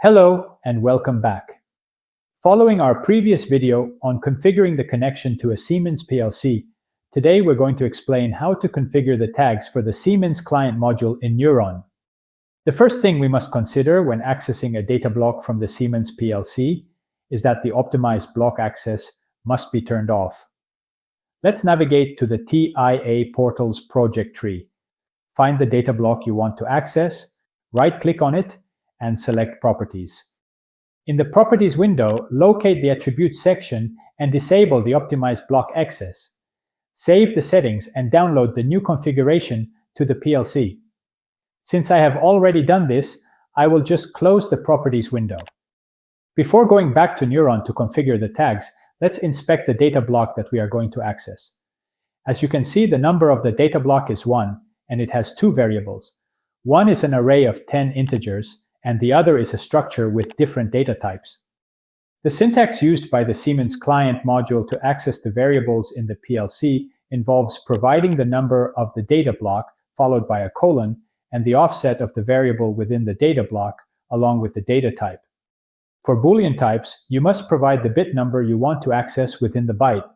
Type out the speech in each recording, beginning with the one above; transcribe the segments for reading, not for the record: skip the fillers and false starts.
Hello and welcome back. Following our previous video on configuring the connection to a Siemens PLC, today we're going to explain how to configure the tags for the Siemens Client module in N3uron. The first thing we must consider when accessing a data block from the Siemens PLC is that the optimized block access must be turned off. Let's navigate to the TIA portal's project tree. Find the data block you want to access, right-click on it, and select Properties. In the Properties window, locate the Attributes section and disable the optimized block access. Save the settings and download the new configuration to the PLC. Since I have already done this, I will just close the Properties window. Before going back to N3uron to configure the tags, let's inspect the data block that we are going to access. As you can see, the number of the data block is 1, and it has two variables. One is an array of 10 integers, and the other is a structure with different data types. The syntax used by the Siemens Client module to access the variables in the PLC involves providing the number of the data block followed by a colon and the offset of the variable within the data block along with the data type. For Boolean types, you must provide the bit number you want to access within the byte.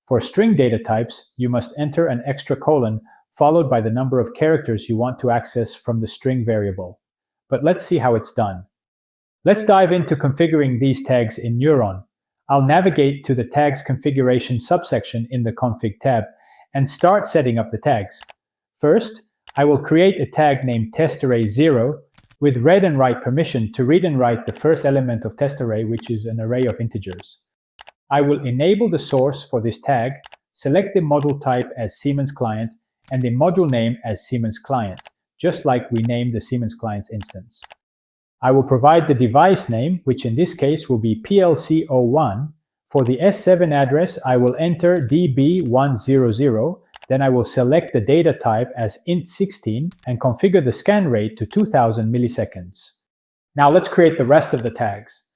For string data types, you must enter an extra colon followed by the number of characters you want to access from the string variable. But let's see how it's done. Let's dive into configuring these tags in N3uron. I'll navigate to the Tags Configuration subsection in the Config tab and start setting up the tags. First, I will create a tag named TestArray0 with read and write permission to read and write the first element of TestArray, which is an array of integers. I will enable the source for this tag, select the module type as Siemens Client, and the module name as Siemens Client, just like we named the Siemens Client's instance. I will provide the device name, which in this case will be PLC01. For the S7 address, I will enter DB100, then I will select the data type as int16 and configure the scan rate to 2000 milliseconds. Now let's create the rest of the tags.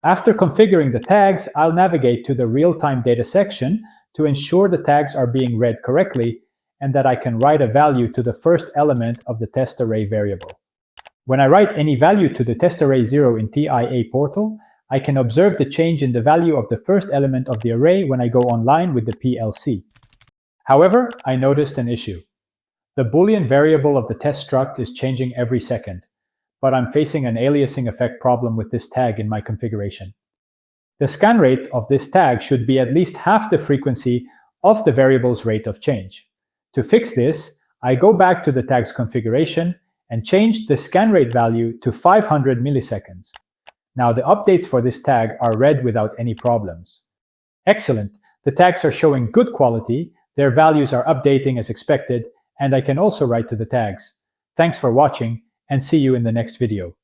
After configuring the tags, I'll navigate to the real-time data section to ensure the tags are being read correctly and that I can write a value to the first element of the test array variable. When I write any value to the TestArray0 in TIA portal, I can observe the change in the value of the first element of the array when I go online with the PLC. However, I noticed an issue. The Boolean variable of the test struct is changing every second, but I'm facing an aliasing effect problem with this tag in my configuration. The scan rate of this tag should be at least half the frequency of the variable's rate of change. To fix this, I go back to the tag's configuration and change the scan rate value to 500 milliseconds. Now the updates for this tag are read without any problems. Excellent! The tags are showing good quality, their values are updating as expected, and I can also write to the tags. Thanks for watching, and see you in the next video.